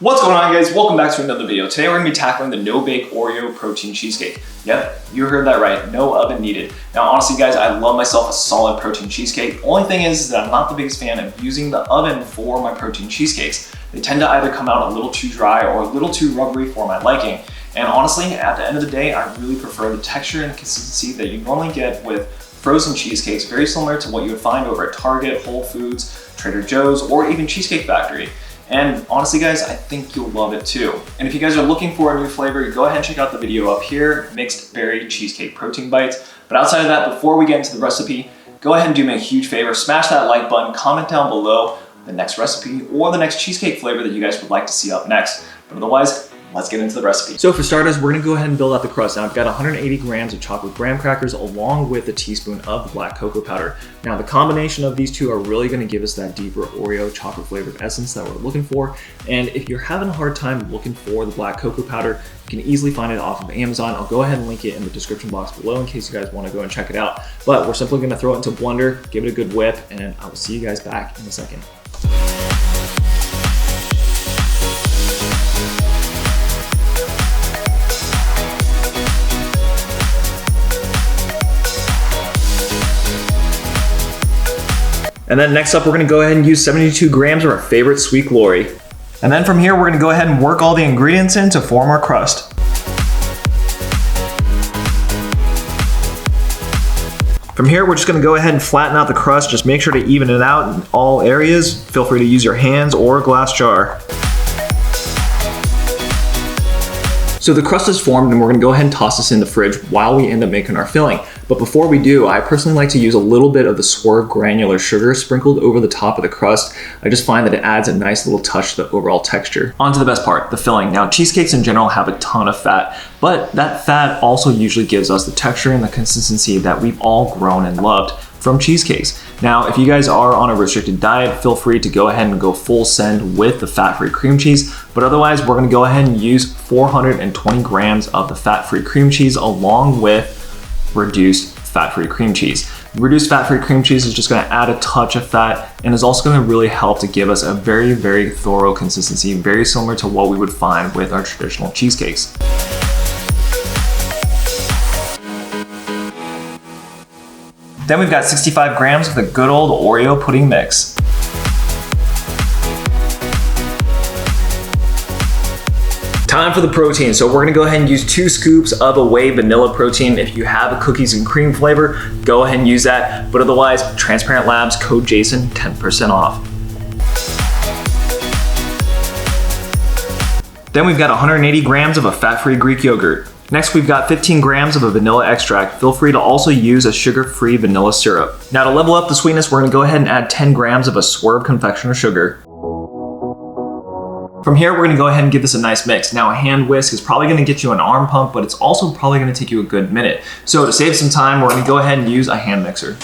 What's going on, guys? Welcome back to another video. Today we're going to be tackling the no-bake Oreo protein cheesecake. Yep, you heard that right. No oven needed. Now, honestly, guys, I love myself a solid protein cheesecake. Only thing is that I'm not the biggest fan of using the oven for my protein cheesecakes. They tend to either come out a little too dry or a little too rubbery for my liking. And honestly, at the end of the day, I really prefer the texture and consistency that you normally get with frozen cheesecakes, very similar to what you would find over at Target, Whole Foods, Trader Joe's, or even Cheesecake Factory. And honestly, guys, I think you'll love it too. And if you guys are looking for a new flavor, go ahead and check out the video up here, Mixed Berry Cheesecake Protein Bites. But outside of that, before we get into the recipe, go ahead and do me a huge favor, smash that like button, comment down below the next recipe or the next cheesecake flavor that you guys would like to see up next. But otherwise, let's get into the recipe. So for starters, we're gonna go ahead and build out the crust. Now I've got 180 grams of chocolate graham crackers along with a teaspoon of the black cocoa powder. Now the combination of these two are really gonna give us that deeper Oreo chocolate flavored essence that we're looking for. And if you're having a hard time looking for the black cocoa powder, you can easily find it off of Amazon. I'll go ahead and link it in the description box below in case you guys wanna go and check it out. But we're simply gonna throw it into a blender, give it a good whip, and I will see you guys back in a second. And then next up, we're gonna go ahead and use 72 grams of our favorite sweet glory. And then from here, we're gonna go ahead and work all the ingredients in to form our crust. From here, we're just gonna go ahead and flatten out the crust. Just make sure to even it out in all areas. Feel free to use your hands or a glass jar. So the crust is formed and we're gonna go ahead and toss this in the fridge while we end up making our filling. But before we do, I personally like to use a little bit of the Swerve granular sugar sprinkled over the top of the crust. I just find that it adds a nice little touch to the overall texture. On to the best part, the filling. Now, cheesecakes in general have a ton of fat, but that fat also usually gives us the texture and the consistency that we've all grown and loved from cheesecakes. Now, if you guys are on a restricted diet, feel free to go ahead and go full send with the fat-free cream cheese, but otherwise we're gonna go ahead and use 420 grams of the fat-free cream cheese along with reduced fat-free cream cheese. Reduced fat-free cream cheese is just gonna add a touch of fat and is also gonna really help to give us a very, very thorough consistency, very similar to what we would find with our traditional cheesecakes. Then we've got 65 grams of the good old Oreo pudding mix. Time for the protein. So we're gonna go ahead and use 2 scoops of a WHEY vanilla protein. If you have a cookies and cream flavor, go ahead and use that. But otherwise, Transparent Labs, code Jason, 10% off. Then we've got 180 grams of a fat-free Greek yogurt. Next, we've got 15 grams of a vanilla extract. Feel free to also use a sugar-free vanilla syrup. Now to level up the sweetness, we're gonna go ahead and add 10 grams of a Swerve confectioner sugar. From here, we're gonna go ahead and give this a nice mix. Now a hand whisk is probably gonna get you an arm pump, but it's also probably gonna take you a good minute. So to save some time, we're gonna go ahead and use a hand mixer.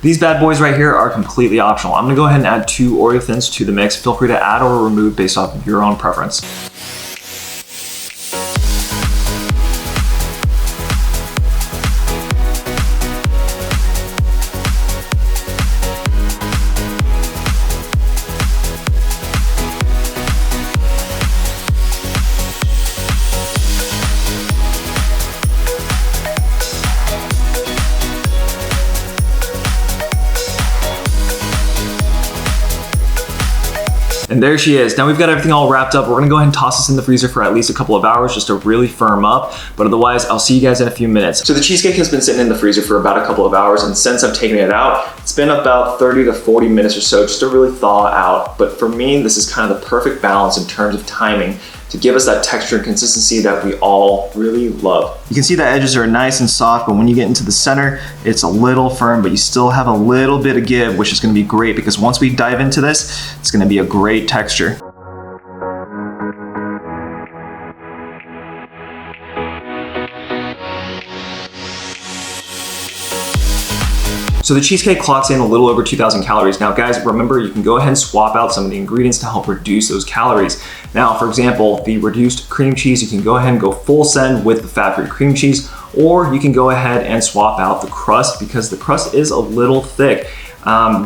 These bad boys right here are completely optional. I'm gonna go ahead and add 2 Oreo Thins to the mix. Feel free to add or remove based off of your own preference. And there she is. Now we've got everything all wrapped up. We're gonna go ahead and toss this in the freezer for at least a couple of hours just to really firm up. But otherwise, I'll see you guys in a few minutes. So the cheesecake has been sitting in the freezer for about a couple of hours, and since I've taken it out, it's been about 30 to 40 minutes or so just to really thaw out. But for me, this is kind of the perfect balance in terms of timing to give us that texture and consistency that we all really love. You can see the edges are nice and soft, but when you get into the center, it's a little firm, but you still have a little bit of give, which is gonna be great because once we dive into this, it's gonna be a great texture. So the cheesecake clocks in a little over 2,000 calories. Now guys, remember you can go ahead and swap out some of the ingredients to help reduce those calories. Now, for example, the reduced cream cheese, you can go ahead and go full send with the fat-free cream cheese, or you can go ahead and swap out the crust because the crust is a little thick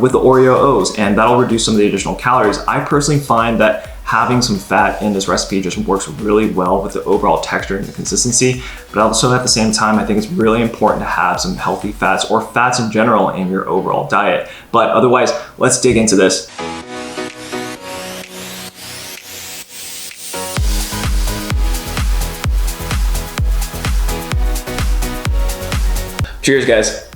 with the Oreo O's, and that'll reduce some of the additional calories. I personally find that having some fat in this recipe just works really well with the overall texture and the consistency. But also at the same time, I think it's really important to have some healthy fats or fats in general in your overall diet. But otherwise, let's dig into this. Cheers, guys.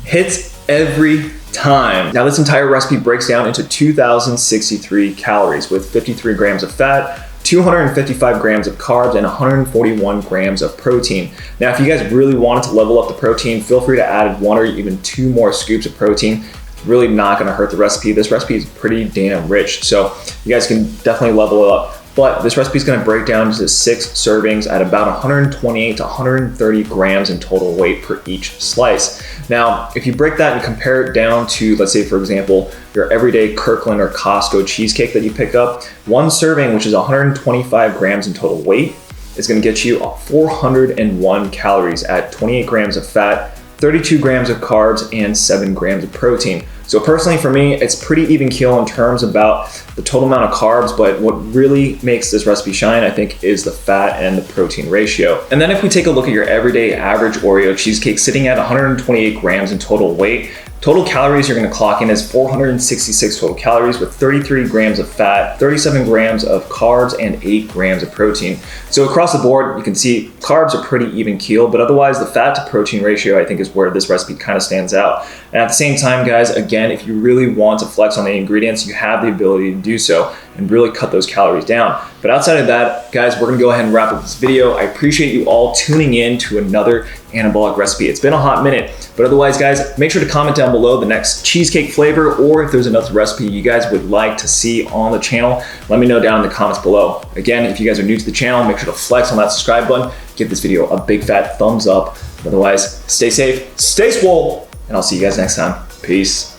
Hits every time. Now this entire recipe breaks down into 2,063 calories with 53 grams of fat, 255 grams of carbs, and 141 grams of protein. Now if you guys really wanted to level up the protein, feel free to add 1 or even 2 more scoops of protein. It's really not gonna hurt the recipe. This recipe is pretty damn rich, so you guys can definitely level it up. But this recipe is going to break down into 6 servings at about 128 to 130 grams in total weight per each slice. Now, if you break that and compare it down to, let's say, for example, your everyday Kirkland or Costco cheesecake that you pick up, 1 serving, which is 125 grams in total weight, is going to get you 401 calories at 28 grams of fat, 32 grams of carbs, and 7 grams of protein. So personally for me, it's pretty even keel in terms about the total amount of carbs, but what really makes this recipe shine, I think, is the fat and the protein ratio. And then if we take a look at your everyday average Oreo cheesecake sitting at 128 grams in total weight, total calories you're gonna clock in as 466 total calories with 33 grams of fat, 37 grams of carbs, and 8 grams of protein. So across the board, you can see carbs are pretty even keel, but otherwise the fat to protein ratio, I think, is where this recipe kind of stands out. And at the same time, guys, again, if you really want to flex on the ingredients, you have the ability to do so and really cut those calories down. But outside of that, guys, we're gonna go ahead and wrap up this video. I appreciate you all tuning in to another anabolic recipe. It's been a hot minute, but otherwise, guys, make sure to comment down below the next cheesecake flavor, or if there's another recipe you guys would like to see on the channel, let me know down in the comments below. Again, if you guys are new to the channel, make sure to flex on that subscribe button, give this video a big fat thumbs up. Otherwise, stay safe, stay swole, and I'll see you guys next time. Peace.